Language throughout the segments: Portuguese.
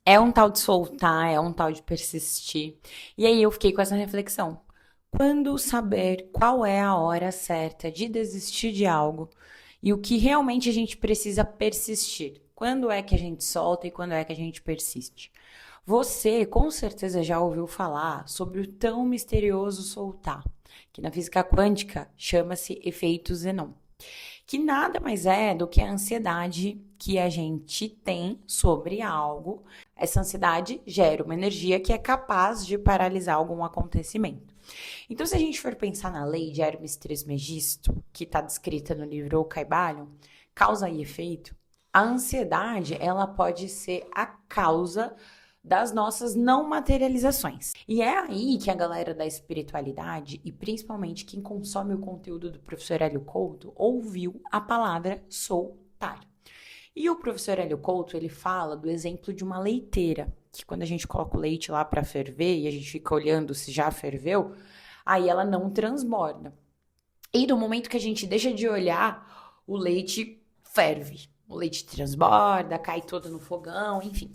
É um tal de soltar, é um tal de persistir. E aí eu fiquei com essa reflexão. Quando saber qual é a hora certa de desistir de algo e o que realmente a gente precisa persistir? Quando é que a gente solta e quando é que a gente persiste? Você com certeza já ouviu falar sobre o tão misterioso soltar, que na física quântica chama-se efeito Zenon, que nada mais é do que a ansiedade que a gente tem sobre algo. Essa ansiedade gera uma energia que é capaz de paralisar algum acontecimento. Então, se a gente for pensar na lei de Hermes Trismegisto, que está descrita no livro O Caibalion, causa e efeito, a ansiedade ela pode ser a causa das nossas não materializações. E é aí que a galera da espiritualidade, e principalmente quem consome o conteúdo do professor Hélio Couto, ouviu a palavra soltar. E o professor Hélio Couto, ele fala do exemplo de uma leiteira, que quando a gente coloca o leite lá para ferver e a gente fica olhando se já ferveu, aí ela não transborda. E no momento que a gente deixa de olhar, o leite ferve. O leite transborda, cai todo no fogão, enfim.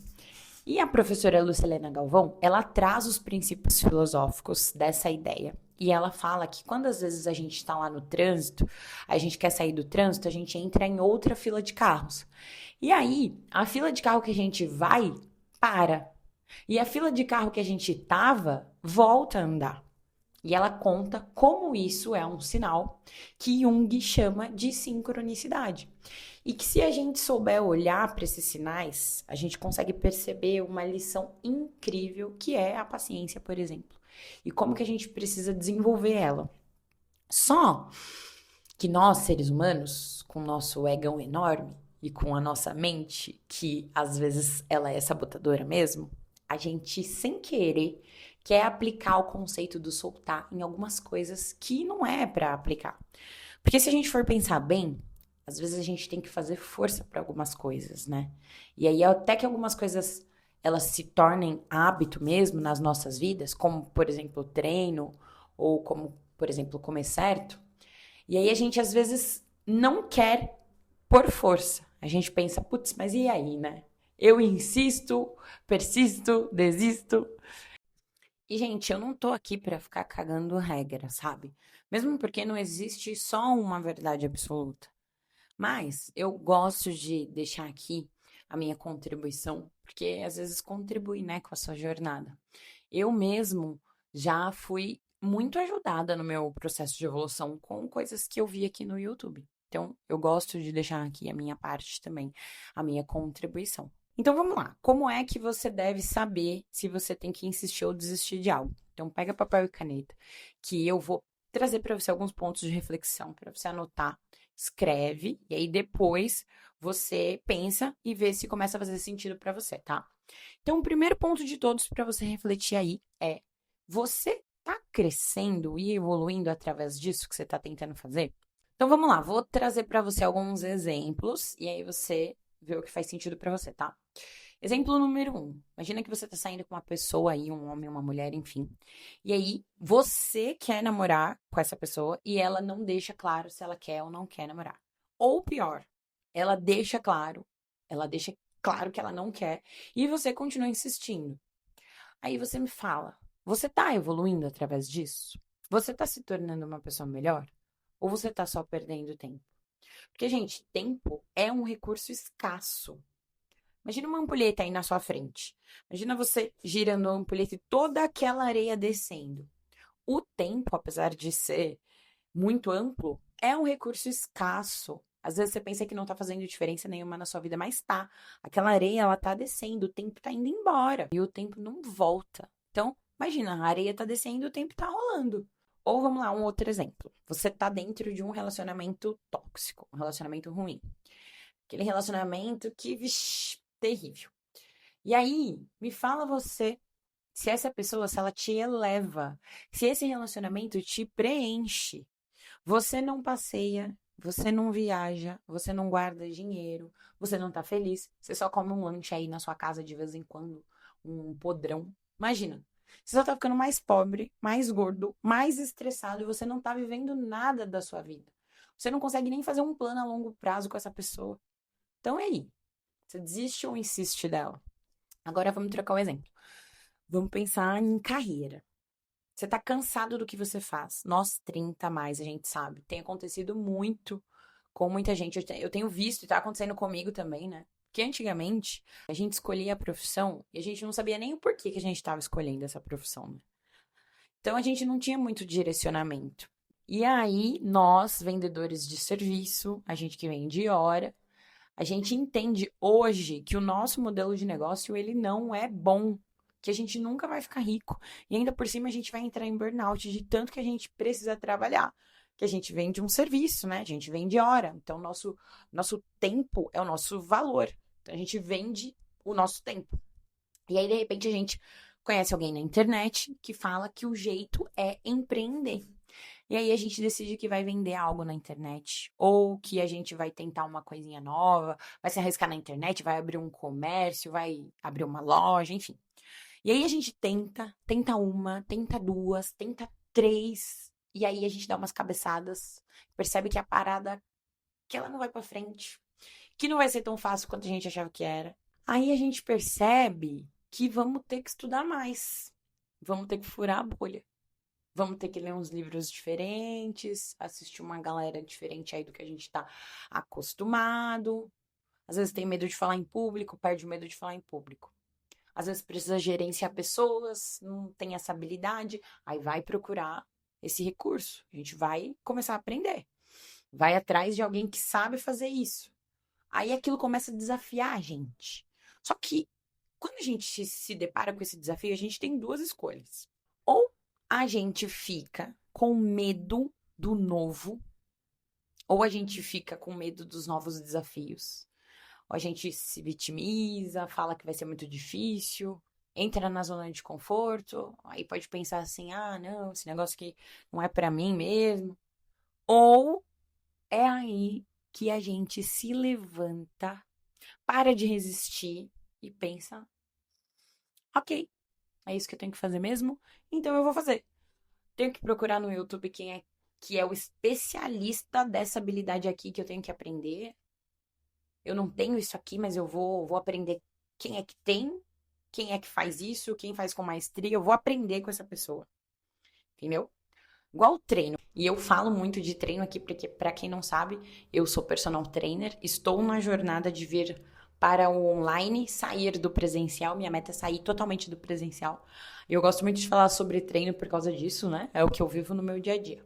E a professora Lucilena Galvão, ela traz os princípios filosóficos dessa ideia. E ela fala que quando às vezes a gente está lá no trânsito, a gente quer sair do trânsito, a gente entra em outra fila de carros. E aí, a fila de carro que a gente vai, para. E a fila de carro que a gente tava, volta a andar. E ela conta como isso é um sinal que Jung chama de sincronicidade. E que se a gente souber olhar para esses sinais, a gente consegue perceber uma lição incrível que é a paciência, por exemplo. E como que a gente precisa desenvolver ela. Só que nós, seres humanos, com o nosso egão enorme e com a nossa mente, que às vezes ela é sabotadora mesmo, a gente, sem querer, quer aplicar o conceito do soltar em algumas coisas que não é para aplicar. Porque se a gente for pensar bem, às vezes a gente tem que fazer força para algumas coisas, né? E aí até que algumas coisas elas se tornem hábito mesmo nas nossas vidas, como por exemplo o treino ou como por exemplo comer certo. E aí a gente às vezes não quer por força. A gente pensa, putz, mas e aí, né? Eu insisto, persisto, desisto. E, gente, eu não tô aqui pra ficar cagando regra, sabe? Mesmo porque não existe só uma verdade absoluta. Mas eu gosto de deixar aqui a minha contribuição, porque às vezes contribui, né, com a sua jornada. Eu mesmo já fui muito ajudada no meu processo de evolução com coisas que eu vi aqui no YouTube. Então, eu gosto de deixar aqui a minha parte também, a minha contribuição. Então, vamos lá. Como é que você deve saber se você tem que insistir ou desistir de algo? Então, pega papel e caneta, que eu vou trazer para você alguns pontos de reflexão para você anotar, escreve e aí depois você pensa e vê se começa a fazer sentido para você, tá? Então, o primeiro ponto de todos para você refletir aí é: você tá crescendo e evoluindo através disso que você tá tentando fazer? Então, vamos lá, vou trazer para você alguns exemplos e aí você vê o que faz sentido para você, tá? Exemplo número um. Imagina que você tá saindo com uma pessoa aí, um homem, uma mulher, enfim. E aí, você quer namorar com essa pessoa e ela não deixa claro se ela quer ou não quer namorar. Ou pior, ela deixa claro, ela deixa claro que ela não quer e você continua insistindo. Aí você me fala: você tá evoluindo através disso? Você tá se tornando uma pessoa melhor? Ou você tá só perdendo tempo? Porque, gente, tempo é um recurso escasso. Imagina uma ampulheta aí na sua frente. Imagina você girando a ampulheta e toda aquela areia descendo. O tempo, apesar de ser muito amplo, é um recurso escasso. Às vezes você pensa que não tá fazendo diferença nenhuma na sua vida, mas tá. Aquela areia, ela tá descendo, o tempo tá indo embora e o tempo não volta. Então, imagina, a areia tá descendo, o tempo tá rolando. Ou vamos lá, um outro exemplo. Você tá dentro de um relacionamento tóxico, um relacionamento ruim. Aquele relacionamento que, vixi, terrível. E aí, me fala você se essa pessoa, se ela te eleva, se esse relacionamento te preenche. Você não passeia, você não viaja, você não guarda dinheiro, você não tá feliz, você só come um lanche aí na sua casa de vez em quando, um podrão. Imagina, você só tá ficando mais pobre, mais gordo, mais estressado e você não tá vivendo nada da sua vida. Você não consegue nem fazer um plano a longo prazo com essa pessoa. Então é aí, você desiste ou insiste dela? Agora vamos trocar o exemplo. Vamos pensar em carreira. Você tá cansado do que você faz. Nós 30 a mais, a gente sabe. Tem acontecido muito com muita gente. Eu tenho visto e tá acontecendo comigo também, né? Porque antigamente a gente escolhia a profissão e a gente não sabia nem o porquê que a gente estava escolhendo essa profissão, né? Então a gente não tinha muito direcionamento. E aí, nós, vendedores de serviço, a gente que vende hora, a gente entende hoje que o nosso modelo de negócio ele não é bom, que a gente nunca vai ficar rico e ainda por cima a gente vai entrar em burnout de tanto que a gente precisa trabalhar, que a gente vende um serviço, né? A gente vende hora, então nosso tempo é o nosso valor. Então a gente vende o nosso tempo. E aí de repente a gente conhece alguém na internet que fala que o jeito é empreender. E aí a gente decide que vai vender algo na internet, ou que a gente vai tentar uma coisinha nova, vai se arriscar na internet, vai abrir um comércio, vai abrir uma loja, enfim. E aí a gente tenta uma, tenta duas, tenta três, e aí a gente dá umas cabeçadas, percebe que a parada, que ela não vai pra frente, que não vai ser tão fácil quanto a gente achava que era. Aí a gente percebe que vamos ter que estudar mais, vamos ter que furar a bolha. Vamos ter que ler uns livros diferentes, assistir uma galera diferente aí do que a gente tá acostumado. Às vezes tem medo de falar em público, perde o medo de falar em público. Às vezes precisa gerenciar pessoas, não tem essa habilidade, aí vai procurar esse recurso. A gente vai começar a aprender. Vai atrás de alguém que sabe fazer isso. Aí aquilo começa a desafiar a gente. Só que quando a gente se depara com esse desafio, a gente tem duas escolhas. Ou a gente fica com medo do novo, ou a gente fica com medo dos novos desafios. Ou a gente se vitimiza, fala que vai ser muito difícil, entra na zona de conforto, aí pode pensar assim: ah, não, esse negócio aqui não é pra mim mesmo. Ou é aí que a gente se levanta, para de resistir e pensa: ok, é isso que eu tenho que fazer mesmo, então eu vou fazer. Tenho que procurar no YouTube quem é que é o especialista dessa habilidade aqui que eu tenho que aprender. Eu não tenho isso aqui, mas eu vou aprender quem é que tem, quem é que faz isso, quem faz com maestria. Eu vou aprender com essa pessoa, entendeu? Igual treino. E eu falo muito de treino aqui, porque, para quem não sabe, eu sou personal trainer, estou na jornada de vir para o online, sair do presencial. Minha meta é sair totalmente do presencial. E eu gosto muito de falar sobre treino por causa disso, né? É o que eu vivo no meu dia a dia.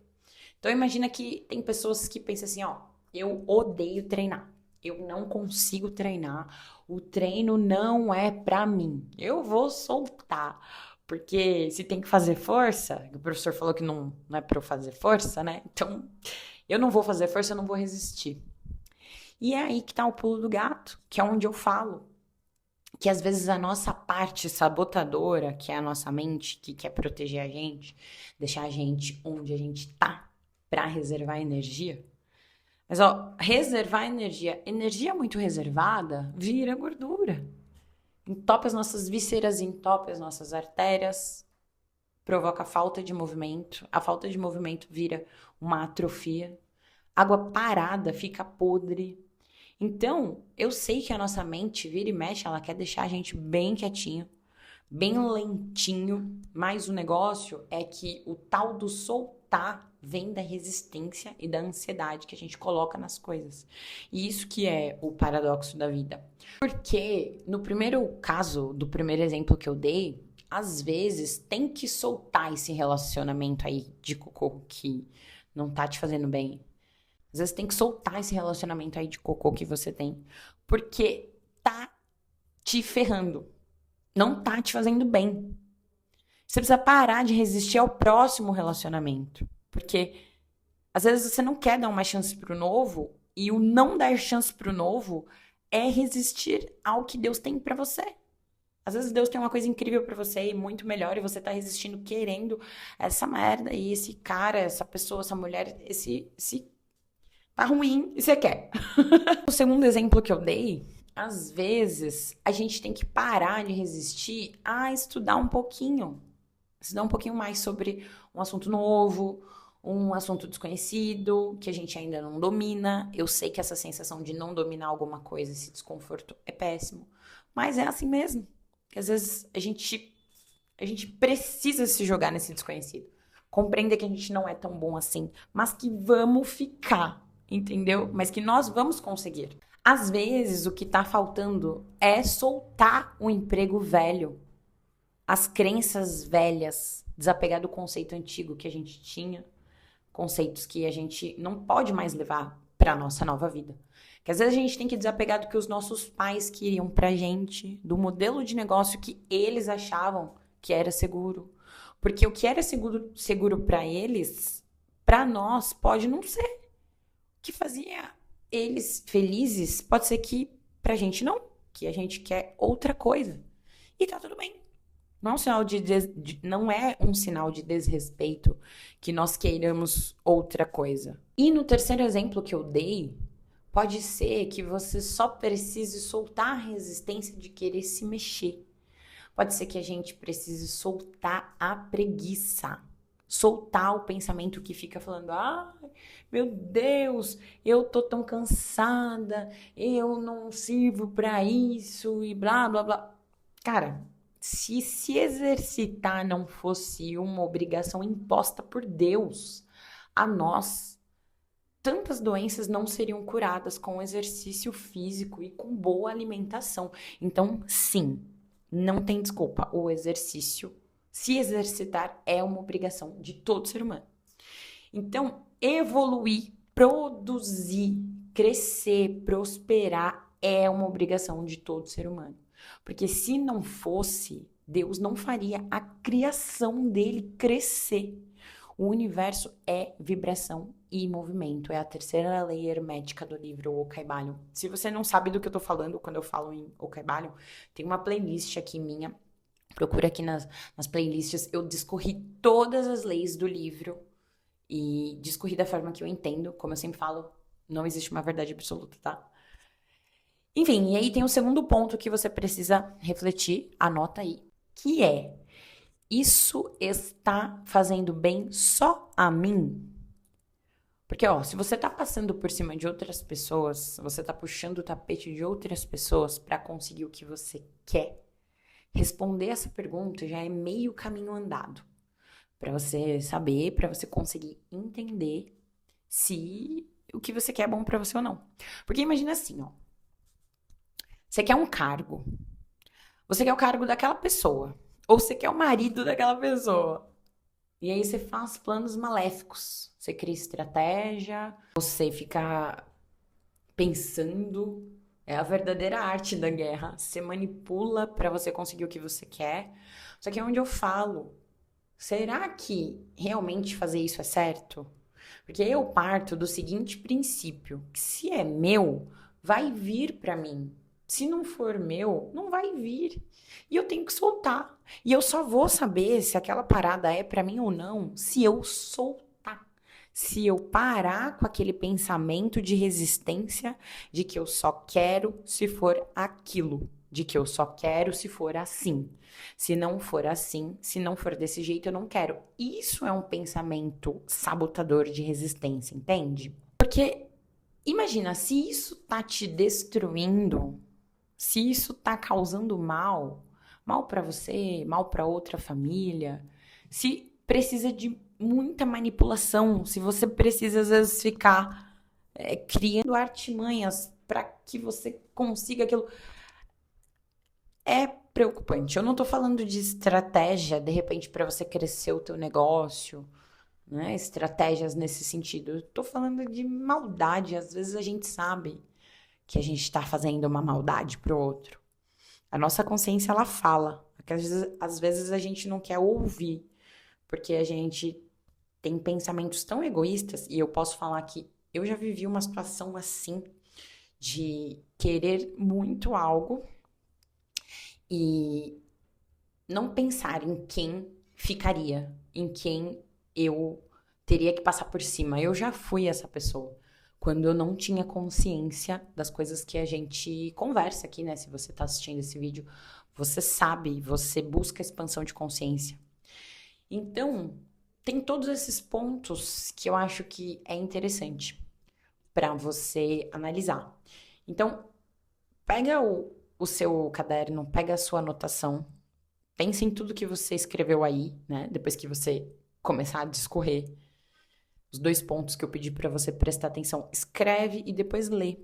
Então imagina que tem pessoas que pensam assim, ó, eu odeio treinar. Eu não consigo treinar. O treino não é pra mim. Eu vou soltar. Porque se tem que fazer força, o professor falou que não é pra eu fazer força, né? Então, eu não vou fazer força, eu não vou resistir. E é aí que tá o pulo do gato, que é onde eu falo. Que às vezes a nossa parte sabotadora, que é a nossa mente, que quer proteger a gente, deixar a gente onde a gente tá, pra reservar energia. Mas, ó, reservar energia, energia muito reservada, vira gordura. Entope as nossas vísceras, entope as nossas artérias, provoca falta de movimento. A falta de movimento vira uma atrofia. Água parada fica podre. Então, eu sei que a nossa mente vira e mexe, ela quer deixar a gente bem quietinho, bem lentinho, mas o negócio é que o tal do soltar vem da resistência e da ansiedade que a gente coloca nas coisas. E isso que é o paradoxo da vida. Porque no primeiro caso, do primeiro exemplo que eu dei, às vezes tem que soltar esse relacionamento aí de cocô que não tá te fazendo bem. Às vezes tem que soltar esse relacionamento aí de cocô que você tem, porque tá te ferrando, não tá te fazendo bem. Você precisa parar de resistir ao próximo relacionamento. Porque às vezes você não quer dar uma chance pro novo, e o não dar chance pro novo é resistir ao que Deus tem pra você. Às vezes Deus tem uma coisa incrível pra você e muito melhor, e você tá resistindo querendo essa merda e esse cara, essa pessoa, essa mulher, esse tá ruim e você quer. O segundo exemplo que eu dei, às vezes a gente tem que parar de resistir a estudar um pouquinho. Estudar um pouquinho mais sobre um assunto novo, um assunto desconhecido, que a gente ainda não domina. Eu sei que essa sensação de não dominar alguma coisa, esse desconforto é péssimo, mas é assim mesmo. que às vezes a gente precisa se jogar nesse desconhecido. Compreender que a gente não é tão bom assim, mas que vamos ficar, entendeu? Mas que nós vamos conseguir. Às vezes, o que tá faltando é soltar o emprego velho, as crenças velhas, desapegar do conceito antigo que a gente tinha, conceitos que a gente não pode mais levar para nossa nova vida. Que às vezes a gente tem que desapegar do que os nossos pais queriam pra gente, do modelo de negócio que eles achavam que era seguro. Porque o que era seguro para eles, para nós pode não ser. O que fazia eles felizes pode ser que pra gente não, que a gente quer outra coisa. E tá tudo bem. Não é um sinal não é um sinal de desrespeito que nós queiramos outra coisa. E no terceiro exemplo que eu dei, pode ser que você só precise soltar a resistência de querer se mexer. Pode ser que a gente precise soltar a preguiça. Soltar o pensamento que fica falando: ah, meu Deus, eu tô tão cansada, eu não sirvo pra isso e blá, blá, blá. Cara, se exercitar não fosse uma obrigação imposta por Deus a nós, tantas doenças não seriam curadas com exercício físico e com boa alimentação. Então, sim, não tem desculpa. O exercício, se exercitar, é uma obrigação de todo ser humano. Então, evoluir, produzir, crescer, prosperar é uma obrigação de todo ser humano. Porque se não fosse, Deus não faria a criação dele crescer. O universo é vibração e movimento. É a terceira lei hermética do livro O Kybalion. Se você não sabe do que eu tô falando quando eu falo em O Kybalion, tem uma playlist aqui minha. Procura aqui nas playlists. Eu discorri todas as leis do livro e discorri da forma que eu entendo. Como eu sempre falo, não existe uma verdade absoluta, tá? Enfim, e aí tem o segundo ponto que você precisa refletir, anota aí, que é: isso está fazendo bem só a mim? Porque, ó, se você tá passando por cima de outras pessoas, você tá puxando o tapete de outras pessoas para conseguir o que você quer, responder essa pergunta já é meio caminho andado. Para você saber, para você conseguir entender se o que você quer é bom para você ou não. Porque imagina assim, ó. Você quer um cargo. Você quer o cargo daquela pessoa. Ou você quer o marido daquela pessoa. E aí você faz planos maléficos. Você cria estratégia. Você fica pensando. É a verdadeira arte da guerra. Você manipula para você conseguir o que você quer. Só que é onde eu falo. Será que realmente fazer isso é certo? Porque eu parto do seguinte princípio. Que se é meu, vai vir para mim. Se não for meu, não vai vir. E eu tenho que soltar. E eu só vou saber se aquela parada é pra mim ou não se eu soltar. Se eu parar com aquele pensamento de resistência de que eu só quero se for aquilo. De que eu só quero se for assim. Se não for assim, se não for desse jeito, eu não quero. Isso é um pensamento sabotador de resistência, entende? Porque imagina, se isso tá te destruindo, se isso tá causando mal para você, mal para outra família, se precisa de muita manipulação, se você precisa às vezes ficar criando artimanhas para que você consiga aquilo, é preocupante. Eu não tô falando de estratégia, de repente, para você crescer o teu negócio, né? Estratégias nesse sentido. Eu tô falando de maldade. Às vezes a gente sabe que a gente está fazendo uma maldade pro outro. A nossa consciência, ela fala. Às vezes a gente não quer ouvir, porque a gente tem pensamentos tão egoístas, e eu posso falar que eu já vivi uma situação assim, de querer muito algo e não pensar em quem ficaria, em quem eu teria que passar por cima. Eu já fui essa pessoa. Quando eu não tinha consciência das coisas que a gente conversa aqui, né? Se você tá assistindo esse vídeo, você sabe, você busca expansão de consciência. Então, tem todos esses pontos que eu acho que é interessante para você analisar. Então, pega o seu caderno, pega a sua anotação, pensa em tudo que você escreveu aí, né? Depois que você começar a discorrer os 2 pontos que eu pedi pra você prestar atenção, escreve e depois lê.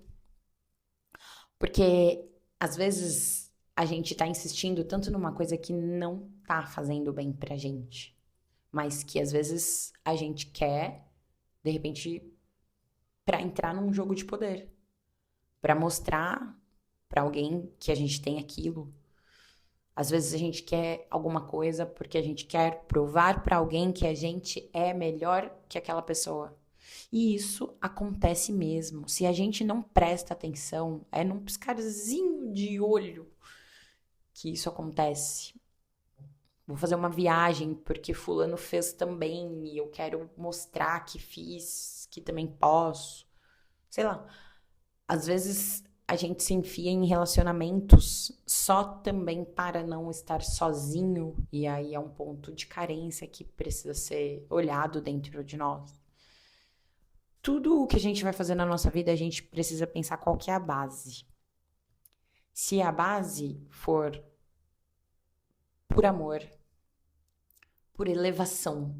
Porque às vezes a gente tá insistindo tanto numa coisa que não tá fazendo bem pra gente, mas que às vezes a gente quer, de repente, pra entrar num jogo de poder, pra mostrar pra alguém que a gente tem aquilo. Às vezes a gente quer alguma coisa porque a gente quer provar pra alguém que a gente é melhor que aquela pessoa. E isso acontece mesmo. Se a gente não presta atenção, é num piscarzinho de olho que isso acontece. Vou fazer uma viagem porque fulano fez também e eu quero mostrar que fiz, que também posso. Sei lá. Às vezes a gente se enfia em relacionamentos só também para não estar sozinho e aí é um ponto de carência que precisa ser olhado dentro de nós. Tudo o que a gente vai fazer na nossa vida, a gente precisa pensar qual que é a base. Se a base for por amor, por elevação,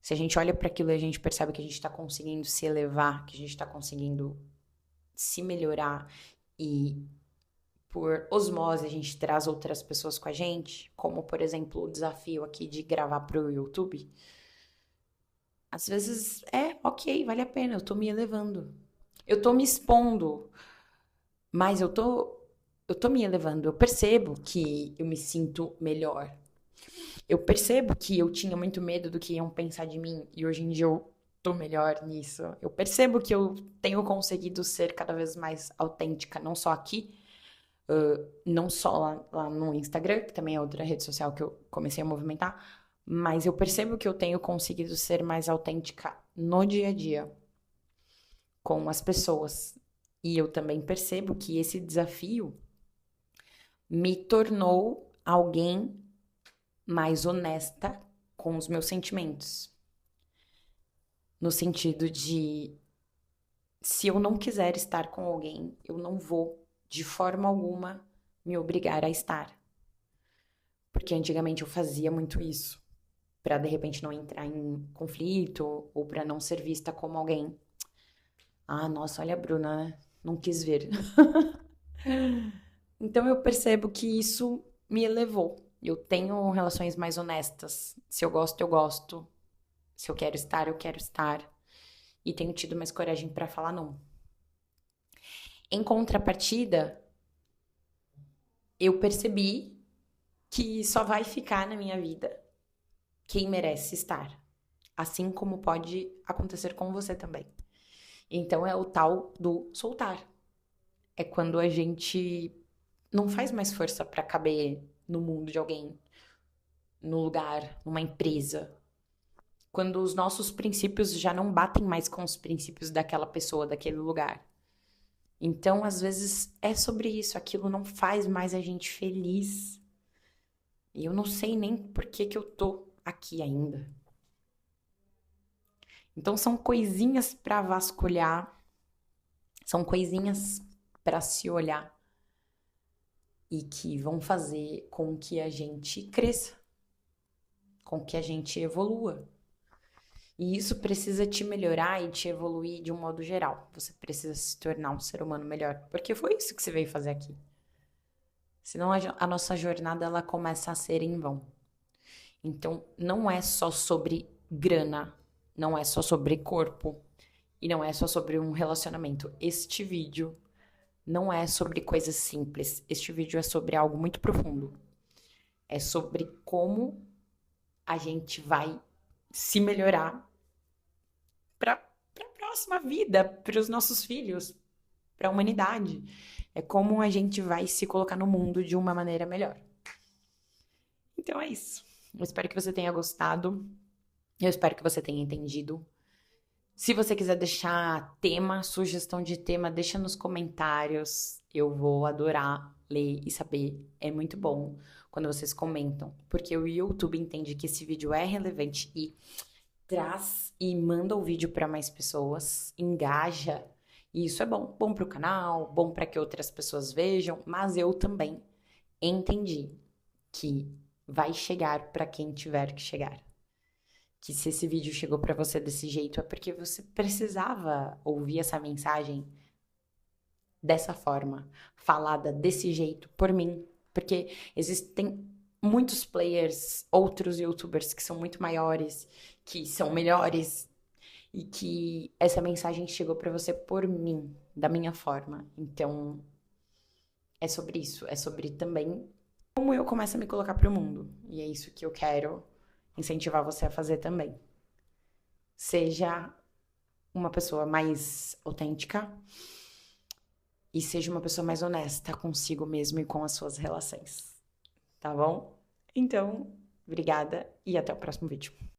se a gente olha para aquilo e a gente percebe que a gente está conseguindo se elevar, que a gente está conseguindo se melhorar e por osmose a gente traz outras pessoas com a gente, como por exemplo o desafio aqui de gravar pro YouTube, às vezes ok, vale a pena, eu tô me elevando. Eu tô me expondo, mas eu tô me elevando. Eu percebo que eu me sinto melhor. Eu percebo que eu tinha muito medo do que iam pensar de mim e hoje em dia eu tô melhor nisso. Eu percebo que eu tenho conseguido ser cada vez mais autêntica, não só aqui, não só lá no Instagram, que também é outra rede social que eu comecei a movimentar, mas eu percebo que eu tenho conseguido ser mais autêntica no dia a dia com as pessoas. E eu também percebo que esse desafio me tornou alguém mais honesta com os meus sentimentos. No sentido de, se eu não quiser estar com alguém, eu não vou, de forma alguma, me obrigar a estar. Porque antigamente eu fazia muito isso, para de repente não entrar em conflito ou para não ser vista como alguém. Ah, nossa, olha a Bruna, né? Não quis ver. Então eu percebo que isso me elevou. Eu tenho relações mais honestas. Se eu gosto, eu gosto. Se eu quero estar, eu quero estar. E tenho tido mais coragem para falar não. Em contrapartida, eu percebi que só vai ficar na minha vida quem merece estar. Assim como pode acontecer com você também. Então é o tal do soltar. É quando a gente não faz mais força para caber no mundo de alguém, no lugar, numa empresa. Quando os nossos princípios já não batem mais com os princípios daquela pessoa, daquele lugar. Então, às vezes, é sobre isso. Aquilo não faz mais a gente feliz. E eu não sei nem por que que eu tô aqui ainda. Então, são coisinhas para vasculhar. São coisinhas para se olhar. E que vão fazer com que a gente cresça. Com que a gente evolua. E isso precisa te melhorar e te evoluir de um modo geral. Você precisa se tornar um ser humano melhor. Porque foi isso que você veio fazer aqui. Senão a nossa jornada ela começa a ser em vão. Então, não é só sobre grana. Não é só sobre corpo. E não é só sobre um relacionamento. Este vídeo não é sobre coisas simples. Este vídeo é sobre algo muito profundo. É sobre como a gente vai se melhorar para a próxima vida, para os nossos filhos, para a humanidade. É como a gente vai se colocar no mundo de uma maneira melhor. Então é isso. Eu espero que você tenha gostado. Eu espero que você tenha entendido. Se você quiser deixar tema, sugestão de tema, deixa nos comentários. Eu vou adorar ler e saber. É muito bom quando vocês comentam, porque o YouTube entende que esse vídeo é relevante e traz e manda o vídeo para mais pessoas, engaja E isso é bom, bom para o canal, bom para que outras pessoas vejam, mas eu também entendi que vai chegar para quem tiver que chegar. Que se esse vídeo chegou para você desse jeito é porque você precisava ouvir essa mensagem dessa forma, falada desse jeito por mim, porque existem muitos players, outros YouTubers que são muito maiores, que são melhores e que essa mensagem chegou para você por mim, da minha forma. Então, é sobre isso, é sobre também como eu começo a me colocar pro mundo. E é isso que eu quero incentivar você a fazer também. Seja uma pessoa mais autêntica e seja uma pessoa mais honesta consigo mesmo e com as suas relações. Tá bom? Então, obrigada e até o próximo vídeo.